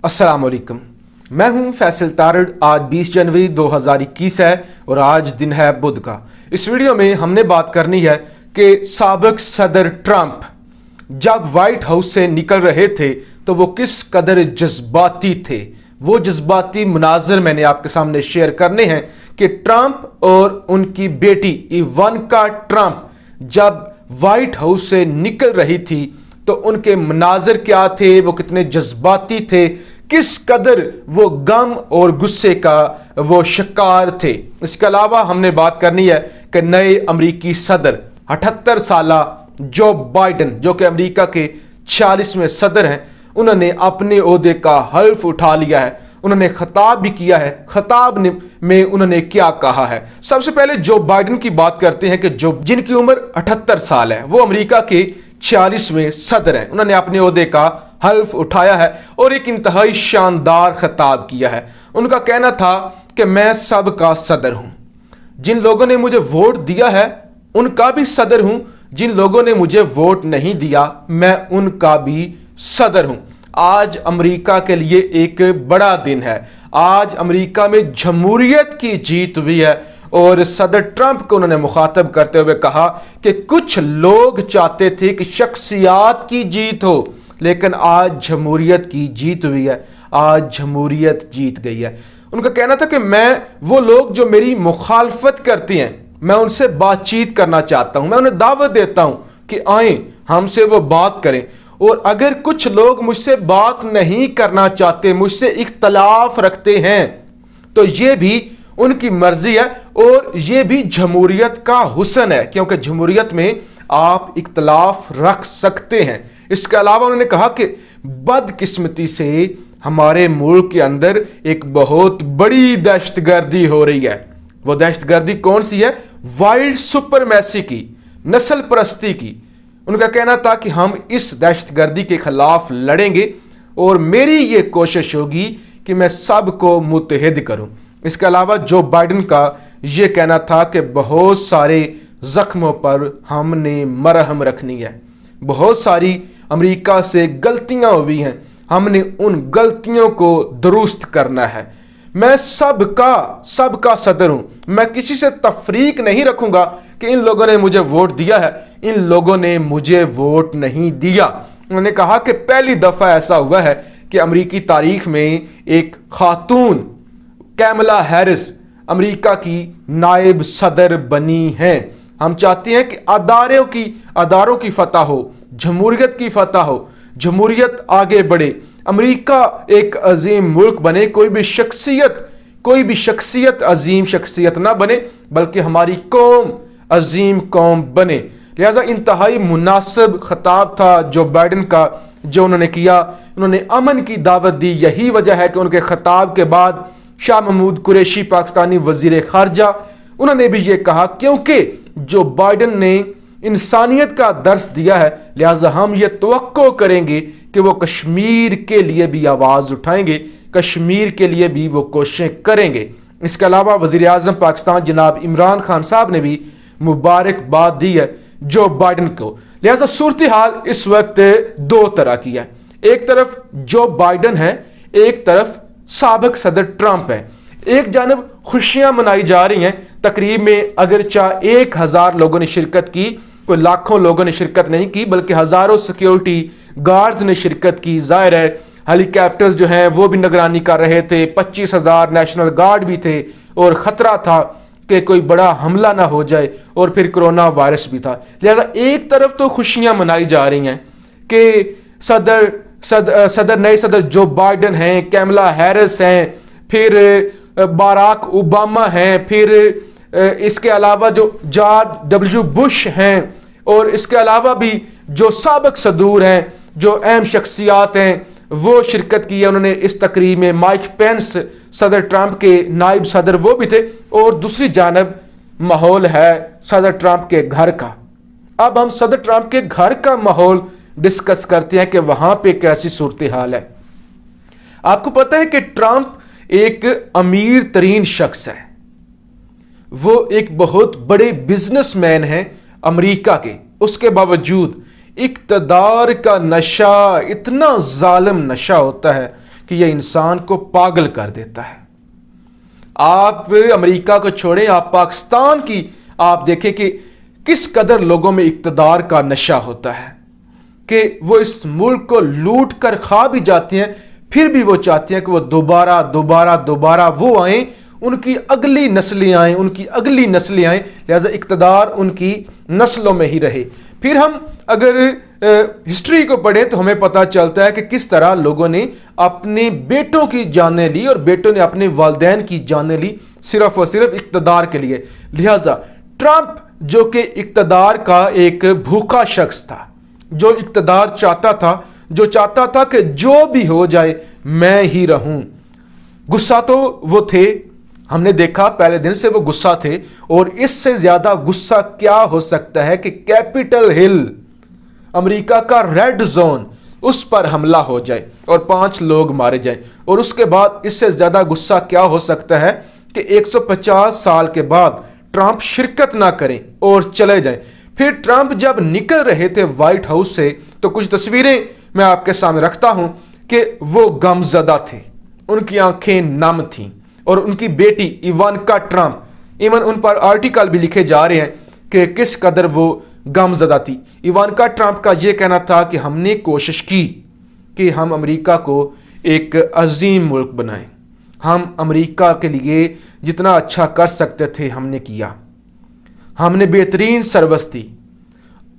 अस्सलाम वालेकुम। मैं हूं फैसल तारड़। आज 20 जनवरी 2021 है और आज दिन है बुध का। इस वीडियो में हमने बात करनी है कि साबिक सदर ट्रंप जब व्हाइट हाउस से निकल रहे थे तो वो किस कदर जज्बाती थे। वो जज्बाती मुनाज़र मैंने आपके सामने शेयर करने हैं कि ट्रंप और उनकी बेटी इवानका ट्रंप जब व्हाइट हाउस से निकल रही थी तो उनके मनाज़र क्या थे, वो कितने जज्बाती थे, किस कदर वो गम और गुस्से का वो शिकार थे। इसके अलावा हमने बात करनी है कि नए अमरीकी सदर 78 साला जो बाइडन, जो कि अमरीका के 46वें सदर हैं, उन्होंने अपने ओहदे का हल्फ उठा लिया है। उन्होंने खिताब भी किया है। खिताब में उन्होंने क्या कहा है। सबसे पहले जो बाइडन की बात करते हैं कि जो जिनकी उम्र 78 साल है, वो अमरीका के 46वें सदर हैं। उन्होंने अपने ओहदे का हल्फ उठाया है और एक इंतहाई शानदार खिताब किया है। उनका कहना था कि मैं सबका सदर हूं, जिन लोगों ने मुझे वोट दिया है उनका भी सदर हूं, जिन लोगों ने मुझे वोट नहीं दिया मैं उनका भी सदर हूं। आज अमेरिका के लिए एक बड़ा दिन है। आज अमेरिका में जमहूरियत की जीत हुई है और सदर ट्रंप को उन्होंने मुखातब करते हुए कहा कि कुछ लोग चाहते थे कि शख्सियात की जीत हो, लेकिन आज जमहूरियत की जीत हुई है। आज जमहूरियत जीत गई है। उनका कहना था कि मैं वो लोग जो मेरी मुखालफत करते हैं मैं उनसे बातचीत करना चाहता हूं, मैं उन्हें दावत देता हूं कि आए हमसे वो बात करें, और अगर कुछ लोग मुझसे बात नहीं करना चाहते, मुझसे इख्तलाफ रखते हैं, तो ये भी उनकी मर्जी है और ये भी जमहूरियत का हुस्न है, क्योंकि जमहूरियत में आप इख्तलाफ रख सकते हैं। इसके अलावा उन्होंने कहा कि बदकिस्मती से हमारे मुल्क के अंदर एक बहुत बड़ी दहशतगर्दी हो रही है। वो दहशतगर्दी कौन सी है? वाइल्ड सुपरमेसी की, नस्ल परस्ती की। उनका कहना था कि हम इस दहशतगर्दी के खिलाफ लड़ेंगे और मेरी ये कोशिश होगी कि मैं सबको मुत्तहिद करूं। इसके अलावा जो बाइडन का ये कहना था कि बहुत सारे जख्मों पर हमने मरहम रखनी है, बहुत सारी अमेरिका से गलतियां हुई हैं, हमने उन गलतियों को दुरुस्त करना है। मैं सबका सदर हूं, मैं किसी से तफरीक नहीं रखूंगा कि इन लोगों ने मुझे वोट दिया है, इन लोगों ने मुझे वोट नहीं दिया। उन्होंने कहा कि पहली दफा ऐसा हुआ है कि अमेरिकी तारीख में एक खातून कैमला हैरिस अमेरिका की नायब सदर बनी हैं। हम चाहते हैं कि अदारों की फतह हो, जमहूरियत की फतह हो, जमहूरियत आगे बढ़े, अमेरिका एक अजीम मुल्क बने। कोई भी शख्सियत अजीम शख्सियत ना बने, बल्कि हमारी कौम अजीम कौम बने। लिहाजा इंतहाई मुनासिब खिताब था जो बाइडन का, जो उन्होंने किया। उन्होंने अमन की दावत दी। यही वजह है कि उनके खिताब के बाद शाह महमूद कुरैशी पाकिस्तानी वजीर खारजा, उन्होंने भी ये कहा क्योंकि जो बाइडन ने इंसानियत का दर्स दिया है, लिहाजा हम ये तवक्को करेंगे कि वो कश्मीर के लिए भी आवाज़ उठाएंगे, कश्मीर के लिए भी वो कोशिशें करेंगे। इसके अलावा वज़ीर आज़म पाकिस्तान जनाब इमरान खान साहब ने भी मुबारकबाद दी है जो बाइडन को। लिहाजा सूरत हाल इस वक्त दो तरह की है। एक तरफ जो बाइडन है, एक तरफ साबिक सदर ट्रंप है। एक जानब खुशियां मनाई जा रही हैं। तकरीब में अगरचा 1000 लोगों ने शिरकत की, कोई लाखों लोगों ने शिरकत नहीं की, बल्कि हजारों सिक्योरिटी गार्ड्स ने शिरकत की। जाहिर है हेलीकॉप्टर्स जो हैं वो भी निगरानी कर रहे थे, 25,000 नेशनल गार्ड भी थे और ख़तरा था कि कोई बड़ा हमला ना हो जाए, और फिर कोरोना वायरस भी था। लिहाजा एक तरफ तो खुशियां मनाई जा रही हैं कि नए सदर जो बाइडन हैं, कैमला हैरिस हैं, फिर बाराक ओबामा हैं, फिर इसके अलावा जो जॉर्ज डब्ल्यू बुश हैं, और इसके अलावा भी जो साबिक सदूर हैं, जो अहम शख्सियात हैं, वो शिरकत की है। उन्होंने इस तकरीब में माइक पेंस सदर ट्रंप के नायब सदर वो भी थे, और दूसरी जानब माहौल है सदर ट्रंप के घर का। अब हम सदर ट्रंप के घर का माहौल डिस्कस करते हैं कि वहां पे कैसी सूरत हाल है। आपको पता है कि ट्रंप एक अमीर तरीन शख्स है, वो एक बहुत बड़े बिजनेसमैन हैं अमेरिका के। उसके बावजूद इक़्तिदार का नशा इतना जालिम नशा होता है कि यह इंसान को पागल कर देता है। आप अमेरिका को छोड़ें, आप पाकिस्तान की आप देखें कि किस कदर लोगों में इक्तदार का नशा होता है कि वो इस मुल्क को लूट कर खा भी जाते हैं, फिर भी वो चाहते हैं कि वो दोबारा दोबारा दोबारा वो आए, उनकी अगली नस्लें आएँ, उनकी अगली नस्लें आएँ, लिहाजा इक्तदार उनकी नस्लों में ही रहे। फिर हम अगर हिस्ट्री को पढ़ें तो हमें पता चलता है कि किस तरह लोगों ने अपने बेटों की जानें ली और बेटों ने अपने वालिदैन की जानें ली सिर्फ और सिर्फ इक्तदार के लिए। लिहाजा ट्रंप जो कि इक्तदार का एक भूखा शख्स था, जो इक्तदार चाहता था, जो चाहता था कि जो भी हो जाए मैं ही रहूं। गुस्सा तो वो थे, हमने देखा पहले दिन से वो गुस्सा थे, और इससे ज्यादा गुस्सा क्या हो सकता है कि कैपिटल हिल, अमेरिका का रेड जोन, उस पर हमला हो जाए और 5 लोग मारे जाएं। और उसके बाद इससे ज्यादा गुस्सा क्या हो सकता है कि 150 साल के बाद ट्रंप शिरकत ना करें और चले जाएं। फिर ट्रंप जब निकल रहे थे व्हाइट हाउस से तो कुछ तस्वीरें मैं आपके सामने रखता हूं कि वो गमजदा थे, उनकी आंखें नम थीं, और उनकी बेटी इवानका ट्रंप, इवन उन पर आर्टिकल भी लिखे जा रहे हैं कि किस कदर वो गमजदा थी। इवानका ट्रंप का यह कहना था कि हमने कोशिश की कि हम अमेरिका को एक अजीम मुल्क बनाएं, हम अमेरिका के लिए जितना अच्छा कर सकते थे हमने किया, हमने बेहतरीन सर्विस दी,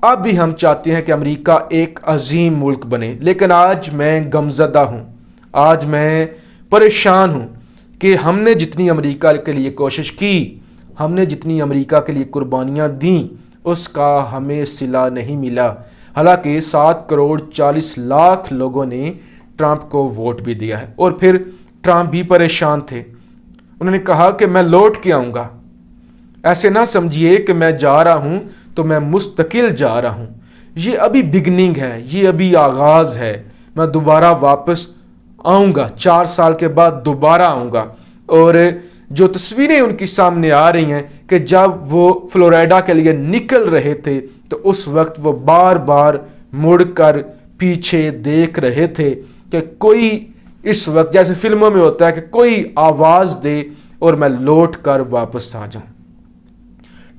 अब भी हम चाहते हैं कि अमेरिका एक अजीम मुल्क बने। लेकिन आज मैं गमजदा हूं, आज मैं परेशान हूं कि हमने जितनी अमेरिका के लिए कोशिश की, हमने जितनी अमेरिका के लिए कुर्बानियां दी, उसका हमें सिला नहीं मिला। हालांकि 7 करोड़ 40 लाख लोगों ने ट्रंप को वोट भी दिया है। और फिर ट्रंप भी परेशान थे, उन्होंने कहा कि मैं लौट के आऊँगा, ऐसे ना समझिए कि मैं जा रहा हूँ तो मैं मुस्तकिल जा रहा हूँ, ये अभी बिगनिंग है, ये अभी आगाज़ है, मैं दोबारा वापस आऊँगा, 4 साल के बाद दोबारा आऊँगा। और जो तस्वीरें उनकी सामने आ रही हैं कि जब वो फ्लोरिडा के लिए निकल रहे थे तो उस वक्त वो बार बार मुड़कर पीछे देख रहे थे कि कोई इस वक्त, जैसे फिल्मों में होता है कि कोई आवाज़ दे और मैं लौट कर वापस आ जाऊं।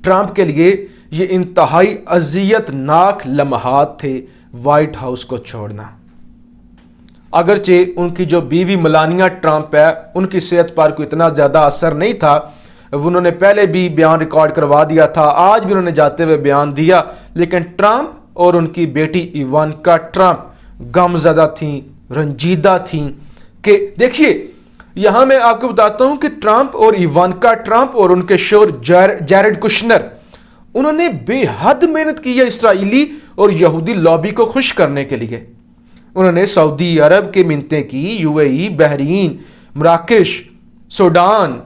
ट्रंप के लिए ये इंतहाई अजियतनाक लम्हात थे व्हाइट हाउस को छोड़ना। अगरचे उनकी जो बीवी मेलानिया ट्रंप है उनकी सेहत पर कोई इतना ज़्यादा असर नहीं था, उन्होंने पहले भी बयान रिकॉर्ड करवा दिया था, आज भी उन्होंने जाते हुए बयान दिया, लेकिन ट्रंप और उनकी बेटी इवानका ट्रंप गमज़दा थीं, रंजीदा थीं। कि देखिए यहां मैं आपको बताता हूं कि ट्रंप और इवानका ट्रंप और उनके शोहर जैरेड कुशनर, उन्होंने बेहद मेहनत की है इसराइली और यहूदी लॉबी को खुश करने के लिए। उन्होंने सऊदी अरब की मिन्नतें की, यूएई, बहरीन, मराकश, सूडान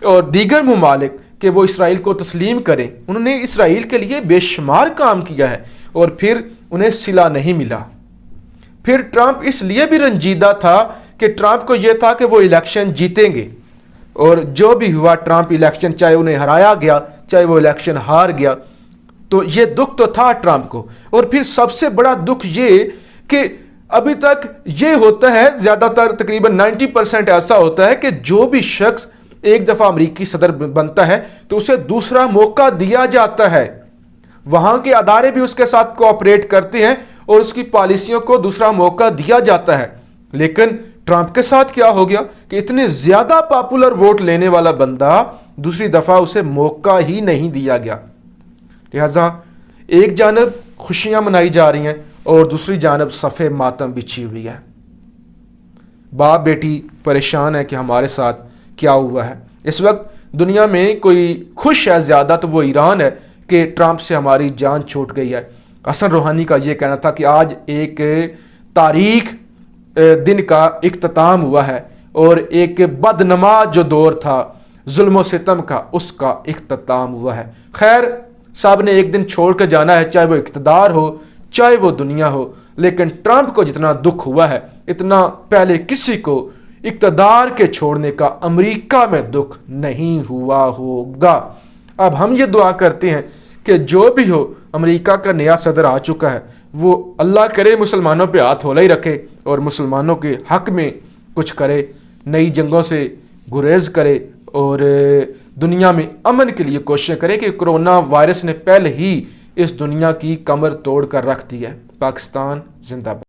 और दीगर ममालिक कि वो इसराइल को तस्लीम करें। उन्होंने इसराइल के लिए बेशुमार काम किया है और फिर उन्हें सिला नहीं मिला। फिर ट्रंप इसलिए भी रंजीदा था कि ट्रंप को यह था कि वो इलेक्शन जीतेंगे, और जो भी हुआ ट्रंप इलेक्शन, चाहे उन्हें हराया गया चाहे वो इलेक्शन हार गया, तो ये दुख तो था ट्रंप को। और फिर सबसे बड़ा दुख ये कि अभी तक ये होता है, ज़्यादातर तकरीबन 90% ऐसा होता है कि जो भी शख्स एक दफ़ा अमेरिकी सदर बनता है तो उसे दूसरा मौका दिया जाता है, वहाँ के अदारे भी उसके साथ कोऑपरेट करते हैं और उसकी पॉलिसियों को दूसरा मौका दिया जाता है। लेकिन ट्रंप के साथ क्या हो गया कि इतने ज़्यादा पॉपुलर वोट लेने वाला बंदा दूसरी दफ़ा उसे मौका ही नहीं दिया गया। लिहाजा एक जानब खुशियाँ मनाई जा रही हैं और दूसरी जानब सफ़े मातम बिछी हुई है। बाप बेटी परेशान है कि हमारे साथ क्या हुआ है। इस वक्त दुनिया में कोई खुश है ज़्यादा तो वो ईरान है कि ट्रंप से हमारी जान छूट गई है। हसन रूहानी का ये कहना था कि आज एक तारीख दिन का इख्तिताम हुआ है और एक बदनमाज जो दौर था जुल्म सितम का, उसका इख्तिताम हुआ है। खैर साहब ने एक दिन छोड़ कर जाना है, चाहे वो इख्तिदार हो चाहे वो दुनिया हो, लेकिन ट्रंप को जितना दुख हुआ है इतना पहले किसी को इख्तिदार के छोड़ने का अमेरिका में दुख नहीं हुआ होगा। अब हम ये दुआ करते हैं कि जो भी हो, अमेरिका का नया सदर आ चुका है, वो अल्लाह करे मुसलमानों पे हाथ होला ही रखे और मुसलमानों के हक में कुछ करे, नई जंगों से गुरेज करे और दुनिया में अमन के लिए कोशिश करे कि कोरोना वायरस ने पहले ही इस दुनिया की कमर तोड़ कर रख दी है। पाकिस्तान जिंदाबाद।